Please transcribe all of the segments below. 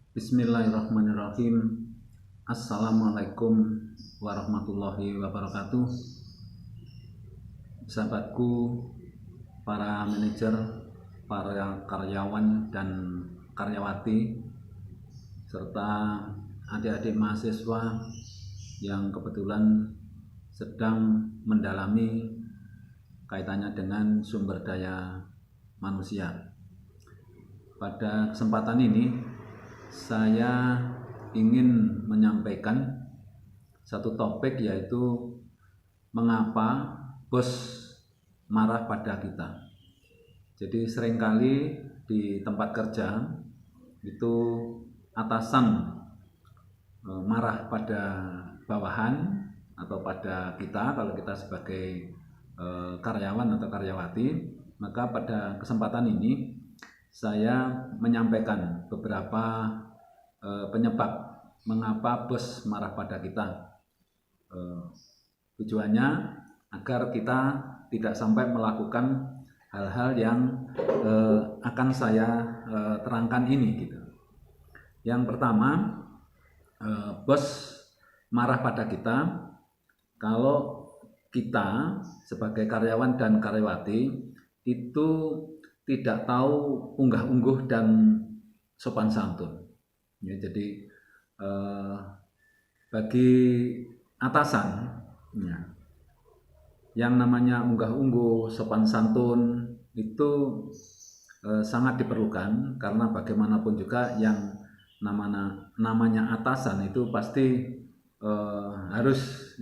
Bismillahirrahmanirrahim. Assalamualaikum warahmatullahi wabarakatuh. Sahabatku, para manajer, para karyawan dan karyawati, serta adik-adik mahasiswa yang kebetulan sedang mendalami kaitannya dengan sumber daya manusia. Pada kesempatan ini saya ingin menyampaikan satu topik, yaitu mengapa bos marah pada kita. Jadi seringkali di tempat kerja itu atasan marah pada bawahan atau pada kita kalau kita sebagai karyawan atau karyawati. Maka pada kesempatan ini saya menyampaikan beberapa penyebab mengapa bos marah pada kita. Tujuannya agar kita tidak sampai melakukan hal-hal yang akan saya terangkan ini gitu. Yang pertama, bos marah pada kita kalau kita sebagai karyawan dan karyawati itu tidak tahu unggah-ungguh dan sopan santun. Ya, jadi bagi atasan, ya, yang namanya unggah-ungguh, sopan santun itu sangat diperlukan, karena bagaimanapun juga yang namanya atasan itu pasti harus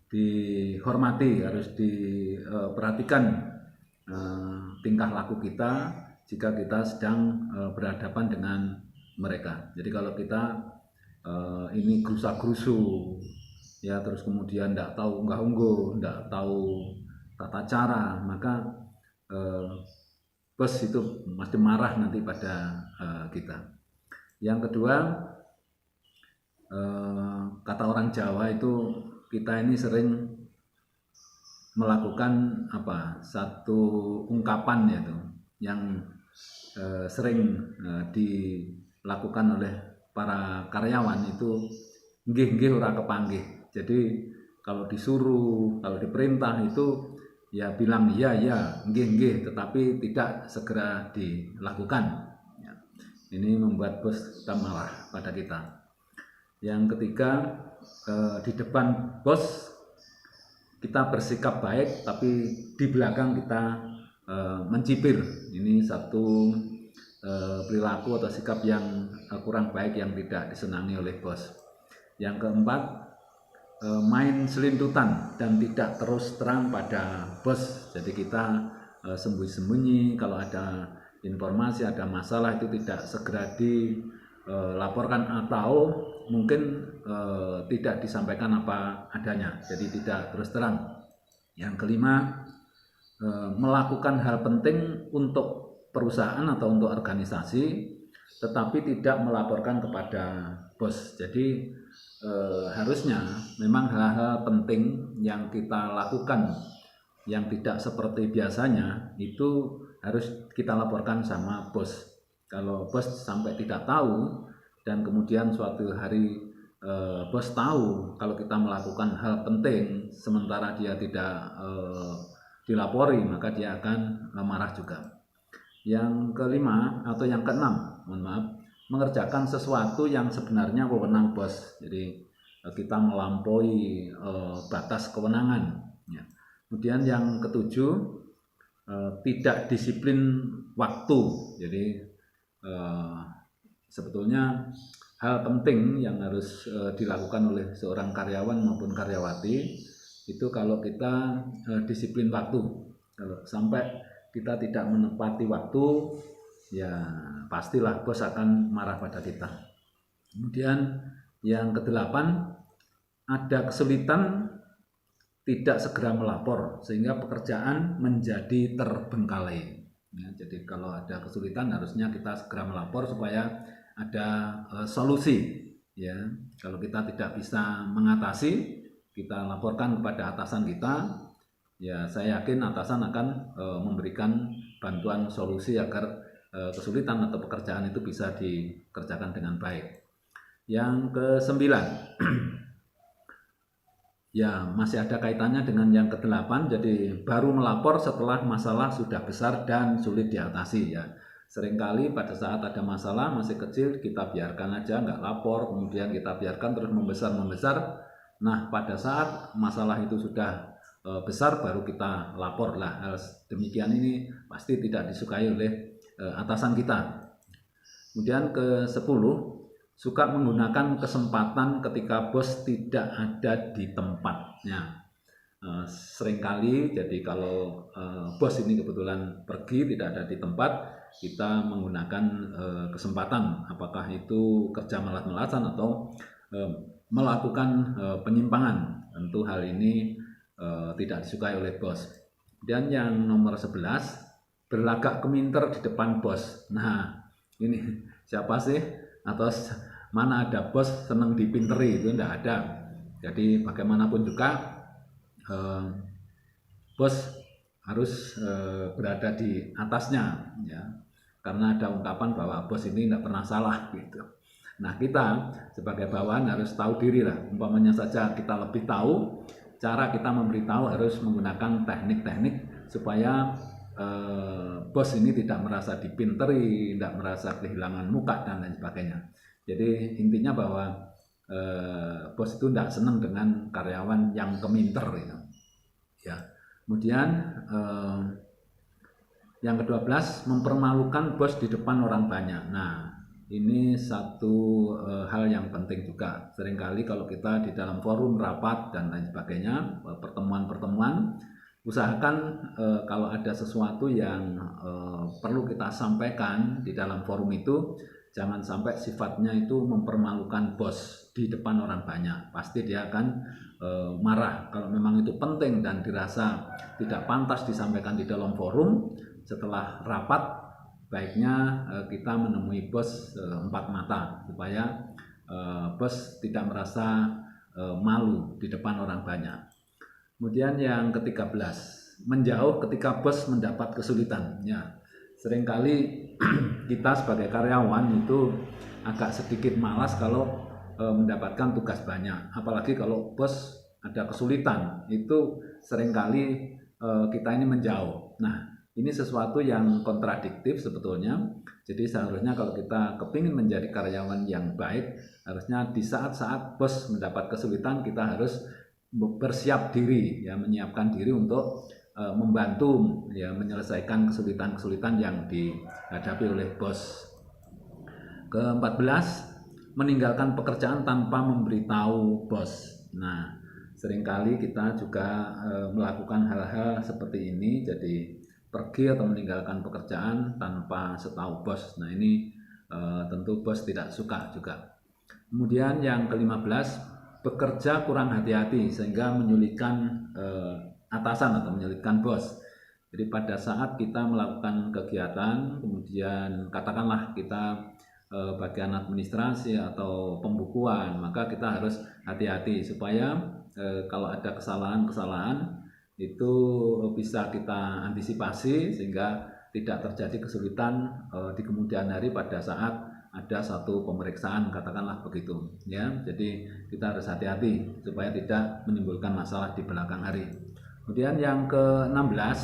dihormati, harus diperhatikan tingkah laku kita jika kita sedang berhadapan dengan mereka. Jadi kalau kita ini gerusa-gerusu, ya, terus kemudian tidak tahu unggah-ungguh, tidak tahu tata cara, maka bos itu pasti marah nanti pada kita. Yang kedua, kata orang Jawa itu, kita ini sering melakukan satu ungkapan, yaitu yang sering dilakukan oleh para karyawan itu, nggih-nggih ora kepanggih. Jadi kalau disuruh, kalau diperintah itu ya bilang iya, nggih, tetapi tidak segera dilakukan. Ini membuat bos kita marah pada kita. Yang ketiga, di depan bos kita bersikap baik, tapi di belakang kita mencibir. Ini satu perilaku atau sikap yang kurang baik, yang tidak disenangi oleh bos. Yang keempat, main selintutan dan tidak terus terang pada bos. Jadi kita sembunyi-sembunyi, kalau ada informasi, ada masalah itu tidak segera dilaporkan, atau mungkin tidak disampaikan apa adanya, jadi tidak terus terang. Yang kelima, melakukan hal penting untuk perusahaan atau untuk organisasi, tetapi tidak melaporkan kepada bos. Jadi harusnya memang hal-hal penting yang kita lakukan yang tidak seperti biasanya itu harus kita laporkan sama bos. Kalau bos sampai tidak tahu, dan kemudian suatu hari bos tahu kalau kita melakukan hal penting sementara dia tidak dilapori, maka dia akan marah juga. Yang kelima atau yang keenam, mengerjakan sesuatu yang sebenarnya wewenang bos. Jadi kita melampaui batas kewenangan. Ya. Kemudian yang ketujuh, tidak disiplin waktu. Jadi sebetulnya hal penting yang harus dilakukan oleh seorang karyawan maupun karyawati itu kalau kita disiplin waktu. Kalau sampai kita tidak menepati waktu, ya pastilah bos akan marah pada kita. Kemudian yang kedelapan, ada kesulitan tidak segera melapor sehingga pekerjaan menjadi terbengkalai. Ya, jadi kalau ada kesulitan harusnya kita segera melapor supaya ada solusi. Ya, kalau kita tidak bisa mengatasi, kita laporkan kepada atasan kita. Ya, saya yakin atasan akan memberikan bantuan solusi agar kesulitan atau pekerjaan itu bisa dikerjakan dengan baik. Yang ke-9, ya masih ada kaitannya dengan yang ke-8, jadi baru melapor setelah masalah sudah besar dan sulit diatasi ya. Seringkali pada saat ada masalah masih kecil kita biarkan aja, nggak lapor, kemudian kita biarkan terus membesar. Nah pada saat masalah itu sudah besar baru kita lapor lah. Hal demikian ini pasti tidak disukai oleh atasan kita. Kemudian ke-10, suka menggunakan kesempatan ketika bos tidak ada di tempatnya. Seringkali jadi kalau bos ini kebetulan pergi tidak ada di tempat, kita menggunakan kesempatan, apakah itu kerja malas-malasan atau melakukan penyimpangan. Tentu hal ini tidak disukai oleh bos. Dan yang nomor 11, berlagak keminter di depan bos. Nah ini siapa sih, atau mana ada bos senang dipinteri? Itu tidak ada. Jadi bagaimanapun juga bos harus berada di atasnya ya, karena ada ungkapan bahwa bos ini tidak pernah salah gitu. Nah kita sebagai bawahan harus tahu diri lah. Umpamanya saja kita lebih tahu, cara kita memberitahu harus menggunakan teknik-teknik supaya bos ini tidak merasa dipinteri, tidak merasa kehilangan muka dan lain sebagainya. Jadi intinya bahwa bos itu tidak senang dengan karyawan yang keminter gitu. Ya. Kemudian yang ke-12, mempermalukan bos di depan orang banyak. Nah ini satu hal yang penting juga. Seringkali kalau kita di dalam forum rapat dan lain sebagainya, pertemuan-pertemuan, usahakan kalau ada sesuatu yang perlu kita sampaikan di dalam forum itu, jangan sampai sifatnya itu mempermalukan bos di depan orang banyak. Pasti dia akan marah. Kalau memang itu penting dan dirasa tidak pantas disampaikan di dalam forum, setelah rapat baiknya kita menemui bos empat mata supaya bos tidak merasa malu di depan orang banyak. Kemudian yang ke-13, menjauh ketika bos mendapat kesulitan. Ya, seringkali kita sebagai karyawan itu agak sedikit malas kalau mendapatkan tugas banyak. Apalagi kalau bos ada kesulitan, itu seringkali kita ini menjauh. Nah, ini sesuatu yang kontradiktif sebetulnya. Jadi seharusnya kalau kita kepingin menjadi karyawan yang baik, harusnya di saat-saat bos mendapat kesulitan kita harus bersiap diri, ya, menyiapkan diri untuk membantu ya menyelesaikan kesulitan-kesulitan yang dihadapi oleh bos. Ke-14, meninggalkan pekerjaan tanpa memberitahu bos. Nah, seringkali kita juga melakukan hal-hal seperti ini, jadi pergi atau meninggalkan pekerjaan tanpa setahu bos. Nah ini tentu bos tidak suka juga. Kemudian yang ke-15, bekerja kurang hati-hati sehingga menyulitkan atasan atau menyulitkan bos. Jadi pada saat kita melakukan kegiatan, kemudian katakanlah kita bagian administrasi atau pembukuan, maka kita harus hati-hati supaya kalau ada kesalahan-kesalahan itu bisa kita antisipasi sehingga tidak terjadi kesulitan di kemudian hari pada saat ada satu pemeriksaan, katakanlah begitu ya. Jadi kita harus hati-hati supaya tidak menimbulkan masalah di belakang hari. Kemudian yang ke-16,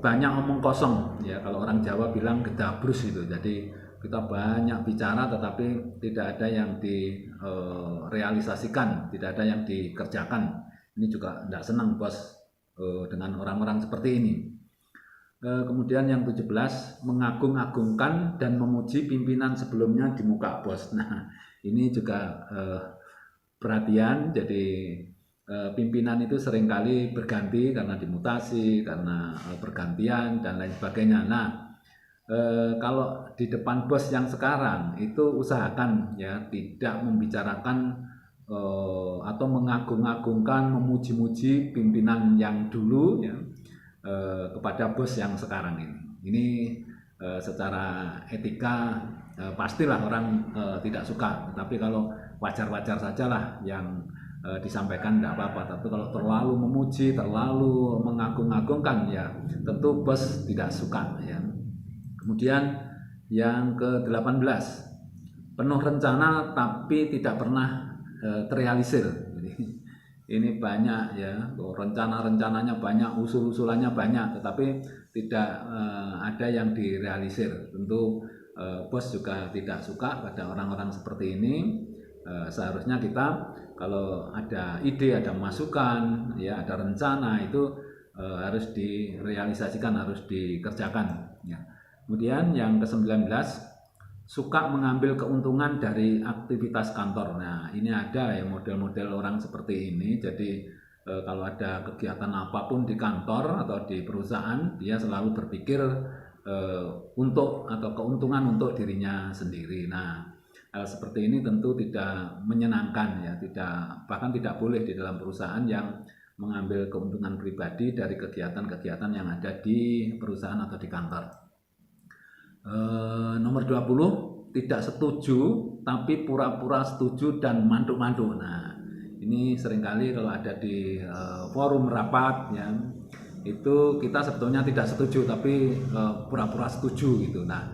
banyak omong kosong ya, kalau orang Jawa bilang gedabrus itu. Jadi kita banyak bicara tetapi tidak ada yang direalisasikan, tidak ada yang dikerjakan. Ini juga tidak senang bos dengan orang-orang seperti ini. Kemudian yang 17, mengagung-agungkan dan memuji pimpinan sebelumnya di muka bos. Nah ini juga perhatian. Jadi pimpinan itu seringkali berganti karena dimutasi, karena pergantian dan lain sebagainya. Nah kalau di depan bos yang sekarang itu usahakan ya tidak membicarakan atau mengagung-agungkan, memuji-muji pimpinan yang dulu ya kepada bos yang sekarang ini. Ini secara etika pastilah orang tidak suka. Tapi kalau wajar-wajar sajalah yang disampaikan tidak apa-apa. Tapi kalau terlalu memuji, terlalu mengagung-agungkan ya tentu bos tidak suka ya. Kemudian yang ke-18, penuh rencana tapi tidak pernah terrealisir. Jadi ini banyak ya, rencana-rencananya banyak, usul-usulannya banyak, tetapi tidak ada yang direalisir. Tentu bos juga tidak suka pada orang-orang seperti ini. Seharusnya kita kalau ada ide, ada masukan, ya ada rencana itu harus direalisasikan, harus dikerjakan. Ya. Kemudian yang ke-19, suka mengambil keuntungan dari aktivitas kantor. Nah, ini ada ya model-model orang seperti ini. Jadi kalau ada kegiatan apapun di kantor atau di perusahaan, dia selalu berpikir untuk atau keuntungan untuk dirinya sendiri. Nah, hal seperti ini tentu tidak menyenangkan ya, bahkan tidak boleh di dalam perusahaan yang mengambil keuntungan pribadi dari kegiatan-kegiatan yang ada di perusahaan atau di kantor. Nomor 20, tidak setuju tapi pura-pura setuju dan manduk-manduk. Nah, ini seringkali kalau ada di forum rapat ya, itu kita sebetulnya tidak setuju tapi pura-pura setuju gitu. Nah,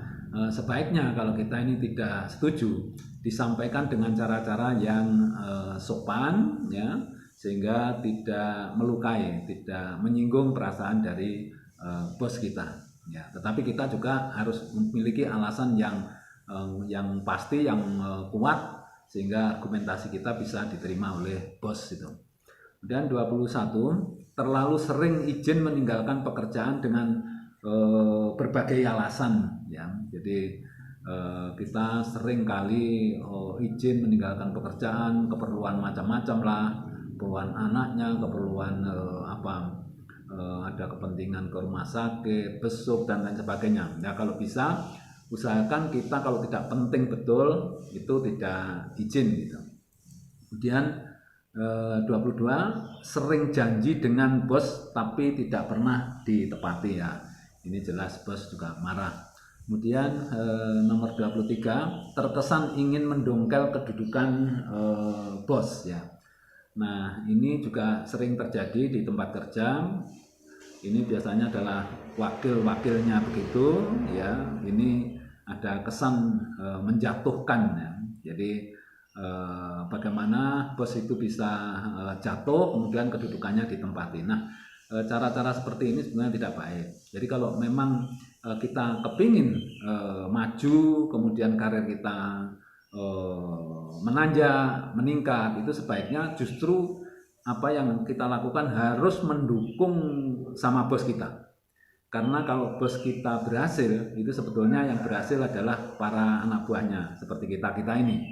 sebaiknya kalau kita ini tidak setuju disampaikan dengan cara-cara yang sopan ya, sehingga tidak melukai, tidak menyinggung perasaan dari bos kita. Ya, tetapi kita juga harus memiliki alasan yang pasti, yang kuat, sehingga argumentasi kita bisa diterima oleh bos itu. Kemudian 21, terlalu sering izin meninggalkan pekerjaan dengan berbagai alasan ya. Jadi kita sering kali izin meninggalkan pekerjaan, keperluan macam-macam lah, keperluan anaknya, keperluan ada kepentingan ke rumah sakit, besuk dan lain sebagainya. Nah, kalau bisa usahakan kita kalau tidak penting betul itu tidak izin gitu. Kemudian 22, sering janji dengan bos tapi tidak pernah ditepati ya. Ini jelas bos juga marah. Kemudian nomor 23, terkesan ingin mendongkel kedudukan bos ya. Nah, ini juga sering terjadi di tempat kerja. Ini biasanya adalah wakil-wakilnya begitu ya. Ini ada kesan menjatuhkan ya. Jadi bagaimana bos itu bisa jatuh kemudian kedudukannya ditempati. Nah, cara-cara seperti ini sebenarnya tidak baik. Jadi kalau memang kita kepingin maju, kemudian karir kita menanjak, meningkat, itu sebaiknya justru apa yang kita lakukan harus mendukung sama bos kita. Karena kalau bos kita berhasil, itu sebetulnya yang berhasil adalah para anak buahnya seperti kita ini.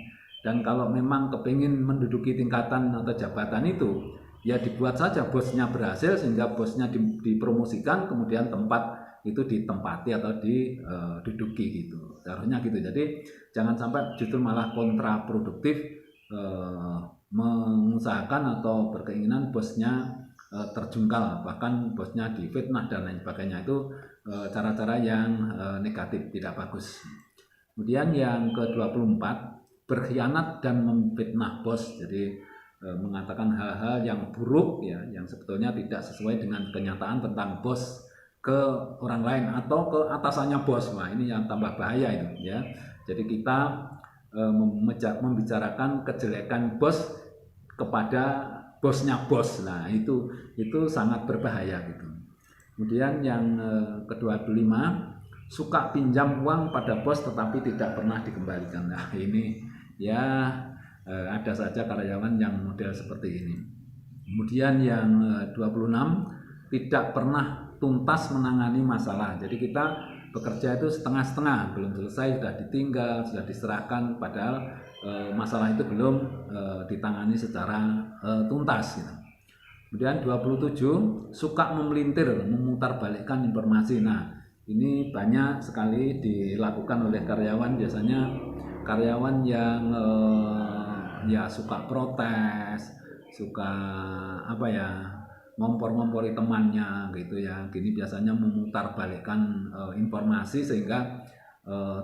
Dan kalau memang kepingin menduduki tingkatan atau jabatan itu, ya dibuat saja bosnya berhasil sehingga bosnya dipromosikan, kemudian tempat itu ditempati atau diduduki gitu. Seharusnya gitu. Jadi jangan sampai justru malah kontraproduktif mengusahakan atau berkeinginan bosnya terjungkal, bahkan bosnya difitnah dan lain sebagainya. Itu cara-cara yang negatif, tidak bagus. Kemudian yang ke-24, berkhianat dan memfitnah bos. Jadi mengatakan hal-hal yang buruk ya, yang sebetulnya tidak sesuai dengan kenyataan tentang bos ke orang lain atau ke atasannya bos. Wah, ini yang tambah bahaya itu ya. Jadi kita membicarakan kejelekan bos kepada bosnya bos. Nah, itu sangat berbahaya gitu. Kemudian yang ke-25, suka pinjam uang pada bos tetapi tidak pernah dikembalikan. Nah, ini ya ada saja karyawan yang model seperti ini. Kemudian yang 26, tidak pernah tuntas menangani masalah. Jadi kita bekerja itu setengah-setengah, belum selesai sudah ditinggal, sudah diserahkan, padahal masalah itu belum ditangani secara tuntas gitu. Kemudian 27, suka memelintir, memutarbalikkan informasi. Nah, ini banyak sekali dilakukan oleh karyawan, biasanya karyawan yang ya suka protes, suka ngompor-ngompori temannya gitu ya. Gini biasanya memutarbalikkan informasi sehingga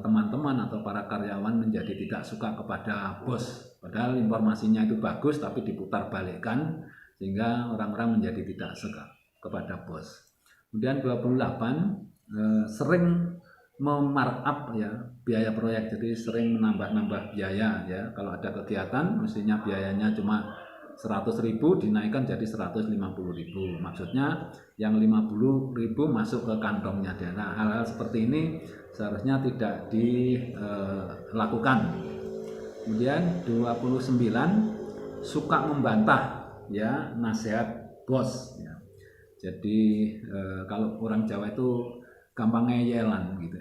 teman-teman atau para karyawan menjadi tidak suka kepada bos. Padahal informasinya itu bagus tapi diputarbalikkan sehingga orang-orang menjadi tidak suka kepada bos. Kemudian 28, sering memarkup ya biaya proyek, jadi sering menambah-nambah biaya ya. Kalau ada kegiatan mestinya biayanya cuma 100.000 dinaikkan jadi 150.000. Maksudnya yang 50.000 masuk ke kantongnya dia. Nah, hal-hal seperti ini seharusnya tidak dilakukan. Kemudian 29, suka membantah ya nasihat bos ya. Jadi kalau orang Jawa itu gampang ngeyelan gitu.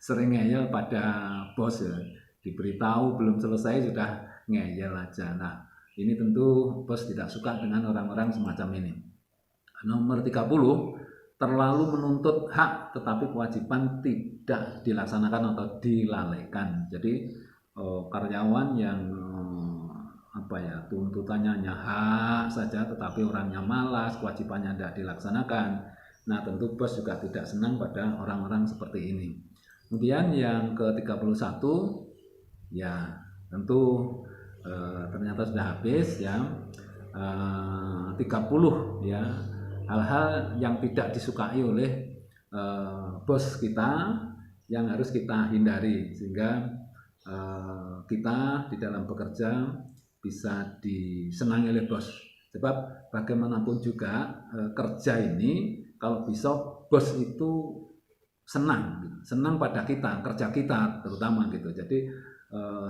Sering ngeyel pada bos ya. Diberitahu belum selesai sudah ngeyel aja. Nah, ini tentu bos tidak suka dengan orang-orang semacam ini. Nomor 30, terlalu menuntut hak tetapi kewajiban tidak dilaksanakan atau dilalaikan. Jadi karyawan yang tuntutannya hanya hak saja tetapi orangnya malas, kewajibannya tidak dilaksanakan. Nah, tentu bos juga tidak senang pada orang-orang seperti ini. Kemudian yang ke-31 ya tentu ternyata sudah habis ya. 30 ya, hal-hal yang tidak disukai oleh bos kita yang harus kita hindari sehingga kita di dalam bekerja bisa disenangi oleh bos. Sebab bagaimanapun juga kerja ini kalau bisa bos itu senang pada kita, kerja kita terutama gitu. Jadi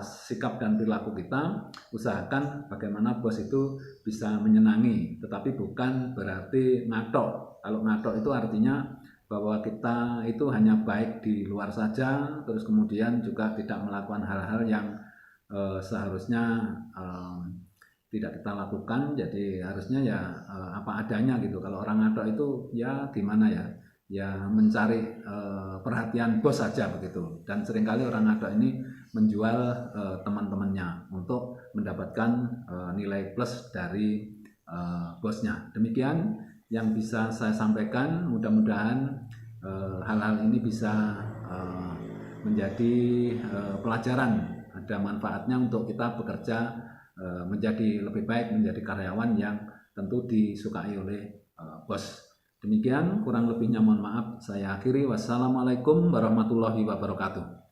sikap dan perilaku kita usahakan bagaimana bos itu bisa menyenangi, tetapi bukan berarti ngatok. Kalau ngatok itu artinya bahwa kita itu hanya baik di luar saja, terus kemudian juga tidak melakukan hal-hal yang seharusnya tidak kita lakukan. Jadi harusnya ya apa adanya gitu. Kalau orang ngatok itu ya gimana ya mencari perhatian bos saja begitu. Dan seringkali orang ngatok ini menjual teman-temannya untuk mendapatkan nilai plus dari bosnya. Demikian yang bisa saya sampaikan. Mudah-mudahan hal-hal ini bisa menjadi pelajaran, ada manfaatnya untuk kita bekerja menjadi lebih baik, menjadi karyawan yang tentu disukai oleh bos. Demikian, kurang lebihnya mohon maaf saya akhiri. Wassalamualaikum warahmatullahi wabarakatuh.